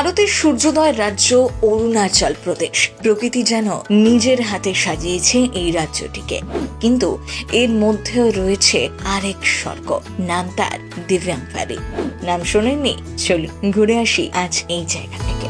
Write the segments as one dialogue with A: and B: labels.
A: ভারতের সূর্যোদয় রাজ্য অরুণাচল প্রদেশ। প্রকৃতি যেন নিজের হাতে সাজিয়েছে এই রাজ্যটিকে, কিন্তু এর মধ্যেও রয়েছে আরেক স্বর্গ। নাম তার দিব্যাং ভ্যালি। নাম শোনেননি? চলুন ঘুরে আসি আজ এই জায়গা থেকে।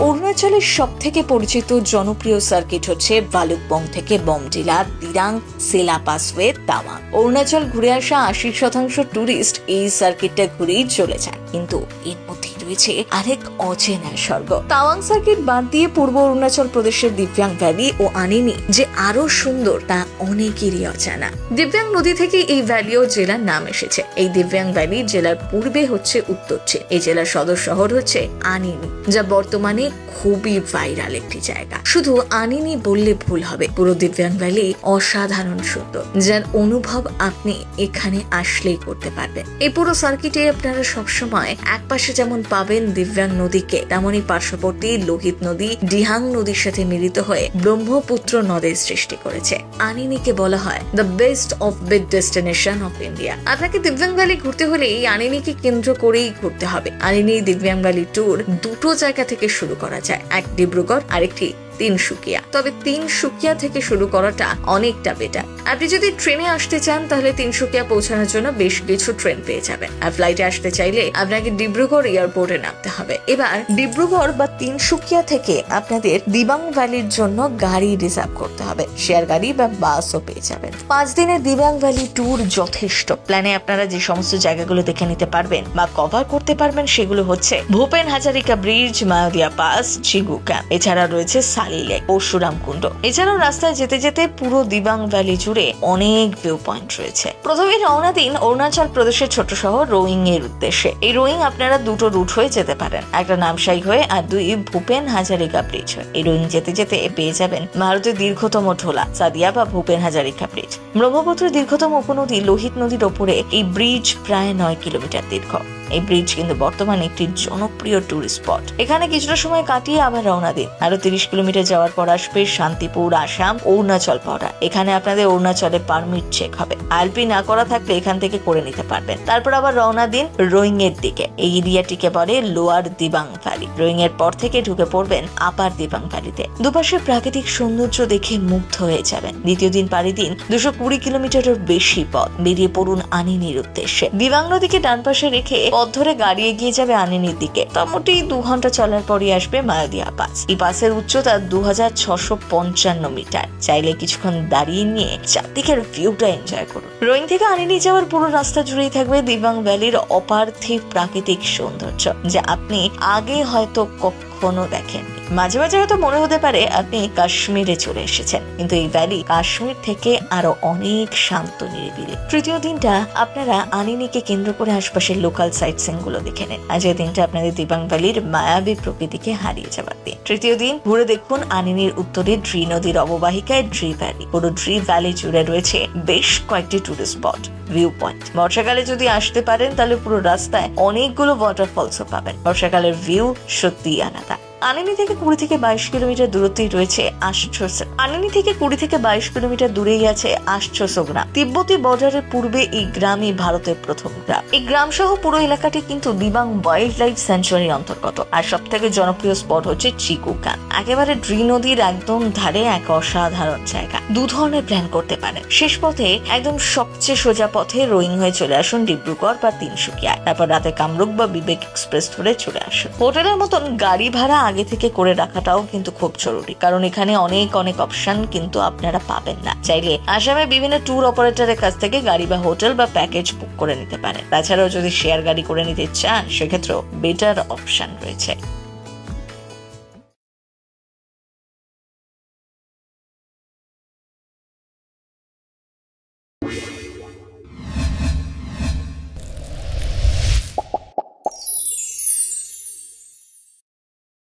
A: অরুণাচলের সব থেকে পরিচিত জনপ্রিয় সার্কিট হচ্ছে ভালুকবং থেকে বমডিলা দিরাং সেলা পাসওয়ে তাওয়াং। অরুণাচল ঘুরে আসা 80% টুরিস্ট এই সার্কিটটা ঘুরেই চলে যান, কিন্তু এর মধ্যে রয়েছে আরেক অচেনা স্বর্গ। তাওয়াং সার্কিট বাদ দিয়ে পূর্ব অরুণাচল প্রদেশের দিব্যাং ভ্যালি ও আনিনি যে আরো সুন্দর তা অনেকেরই অজানা। দিব্যাং নদী থেকে এই ভ্যালি ও জেলার নাম এসেছে। এই দিব্যাং ভ্যালি জেলার পূর্বে হচ্ছে উত্তর চীন। এই জেলার সদর শহর হচ্ছে আনিনি, যা বর্তমানে খুবই ভাইরাল একটি জায়গা। শুধু আনিনি বললে ভুল হবে, পুরো দিব্যাং ভ্যালি অসাধারণ সুন্দর, যার অনুভব আপনি এখানে আসলেই করতে পারবেন। এই পুরো সার্কিটে আপনারা সবসময় এক পাশে যেমন পাবেন দিব্যাং নদীকে, তেমনই পার্শ্ববর্তী লোহিত নদী ডিহাং নদীর সাথে মিলিত হয়ে ব্রহ্মপুত্র নদের সৃষ্টি করেছে। আনিনিকে বলা হয় the best offbeat destination of India. আপনাকে দিব্যাং ভ্যালি ঘুরতে হলে এই আনিনিকে কেন্দ্র করেই ঘুরতে হবে। আনিনি দিব্যাং ভ্যালি ট্যুর দুটো জায়গা থেকে শুরু করা যায়, এক ডিব্রুগড়, আরেকটি তিনসুকিয়া। তবে তিনসুকিয়া থেকে শুরু করাটা অনেকটা বেটার। আপনি যদি ট্রেনে আসতে চান তাহলে তিনসুকিয়া পৌঁছানোর জন্য বেশ কিছু ট্রেন পেয়ে যাবেন, আর ফ্লাইটে আসতে চাইলে আপনাকে ডিব্রুগড় এয়ারপোর্টে নামতে হবে। এবার ডিব্রুগড় বা তিনসুকিয়া থেকে আপনাদের দিবাং ভ্যালির জন্য গাড়ি রিজার্ভ করতে হবে। শেয়ার গাড়ি বা বাসও পেয়ে যাবেন। 5 দিনের দিবাং ভ্যালি ট্যুর যথেষ্ট। প্ল্যানে আপনারা যে সমস্ত জায়গাগুলো দেখে নিতে পারবেন বা কভার করতে পারবেন সেগুলো হচ্ছে Bhupen Hazarika bridge, Mayodia pass, Chigu camp, এছাড়া রয়েছে পরশুরাম কুণ্ড। এছাড়াও রাস্তায় যেতে যেতে পুরো দিবাং ভ্যালি জুড়ে অনেক ভিউ পয়েন্ট রয়েছে। প্রথমে রওনা দিন অরুণাচল প্রদেশের ছোট শহর রোইং এর উদ্দেশ্যে। এই রোইং আপনারা দুটো রুট হয়ে যেতে পারেন, একটা নামসাই হয়ে আর দুই ভূপেন হাজারিকা ব্রিজ হয়ে। এই রোইং যেতে যেতে পেয়ে যাবেন ভারতের দীর্ঘতম ঢোলা সাদিয়া বা ভূপেন হাজারিকা ব্রিজ। ব্রহ্মপুত্রের দীর্ঘতম উপনদী লোহিত নদীর ওপরে এই ব্রিজ প্রায় 9 কিলোমিটার দীর্ঘ। এই ব্রিজ কিন্তু বর্তমানে একটি জনপ্রিয় টুরিস্ট স্পট। এখানে কিছুটা সময় কাটিয়ে আবার রওনা দিন। আরো 30 কিলোমিটার যাওয়ার পর আসবে শান্তিপুর, আসাম, অরুণাচল বর্ডার। এখানে আপনাদের অরুণাচলে পারমিট চেক হবে। আইএলপি না করা থাকলে এখান থেকে করে নিতে পারবেন। তারপর আবার রওনা দিন রোইং এর দিকে। এই এরিয়াটিকে বলে লোয়ার দিবাং ভ্যালি। রোইং এর পর থেকে ঢুকে পড়বেন আপার দিবাং ভ্যালিতে। দুপাশে প্রাকৃতিক সৌন্দর্য দেখে মুগ্ধ হয়ে যাবেন। দ্বিতীয় দিন পাড়ি দিন 220 কিলোমিটারের বেশি পথ। বেরিয়ে পড়ুন আনিনির উদ্দেশ্যে। দিবাং নদীকে ডান পাশে রেখে পথ ধরে গাড়ি এগিয়ে যাবে আনিনির দিকে। মোটামুটি 2 ঘন্টা চলার পরই আসবে মায়োদিয়া পাস। এই পাসের উচ্চতা 2655 মিটার। চাইলে কিছুক্ষণ দাঁড়িয়ে নিয়ে চারদিকের ভিউটা এনজয় করুন। রোইং থেকে আনিনি যাওয়ার পুরো রাস্তা জুড়েই থাকবে দিবাং ভ্যালির অপার্থিব প্রাকৃতিক সৌন্দর্য, যা আপনি আগে হয়তো কখনো দেখেননি। মাঝে মাঝে হয়তো মনে হতে পারে আপনি কাশ্মীরে চলে এসেছেন, কিন্তু এই ভ্যালি কাশ্মীর থেকে আরো অনেক শান্ত নিরিবিলি। তৃতীয় দিনটা আপনারা আনিনিকে কেন্দ্র করে আশপাশের লোকাল সাইট সিন গুলো দেখে নেন। আজকের দিনটা আপনাদের দিবাং ভ্যালির মায়াবী প্রকৃতিকে হারিয়ে যাবার দিন। তৃতীয় দিন ঘুরে দেখুন আনিনির উত্তরে ড্রি নদীর অববাহিকায় ড্রি ভ্যালি। পুরো ড্রি ভ্যালি জুড়ে রয়েছে বেশ কয়েকটি টুরিস্ট স্পট, ভিউ পয়েন্ট। বর্ষাকালে যদি আসতে পারেন তাহলে পুরো রাস্তায় অনেকগুলো ওয়াটারফলসও পাবেন। বর্ষাকালের ভিউ সত্যিই আলাদা। আনিনি থেকে 20 থেকে 22 কিলোমিটার দূরত্বেই রয়েছে আশছোসো। আনিনি থেকে 20 থেকে 22 কিলোমিটার দূরেই আছে আশছোসো গ্রাম। তিব্বতী বর্ডারের পূর্বে এই গ্রামই ভারতের প্রথম গ্রাম। এই গ্রাম সহ পুরো এলাকাটি কিন্তু দিবাং ওয়াইল্ড লাইফ স্যাংচুয়ারির অন্তর্গত। আর সব থেকে জনপ্রিয় স্পট হচ্ছে চিগু ক্যাম্প। একেবারে ড্রি নদীর একদম ধারে এক অসাধারণ জায়গা। 2 ধরনের প্ল্যান করতে পারেন। শেষ পথে একদম সবচেয়ে সোজা পথে রোইং হয়ে চলে আসুন ডিব্রুগড় বা তিনসুকিয়া। তারপর রাতে কামরূপ বা বিবেক এক্সপ্রেস ধরে চলে আসুন। হোটেলের মতন গাড়ি ভাড়া আগে থেকে করে রাখাটাও কিন্তু খুব জরুরি, কারণ এখানে অনেক অপশন কিন্তু আপনারা পাবেন না। চাইলে আসামে বিভিন্ন ট্যুর অপারেটরের কাছ থেকে গাড়ি বা হোটেল বা প্যাকেজ বুক করে নিতে পারেন। তাছাড়াও যদি শেয়ার গাড়ি করে নিতে চান সেক্ষেত্রেও বেটার অপশন রয়েছে।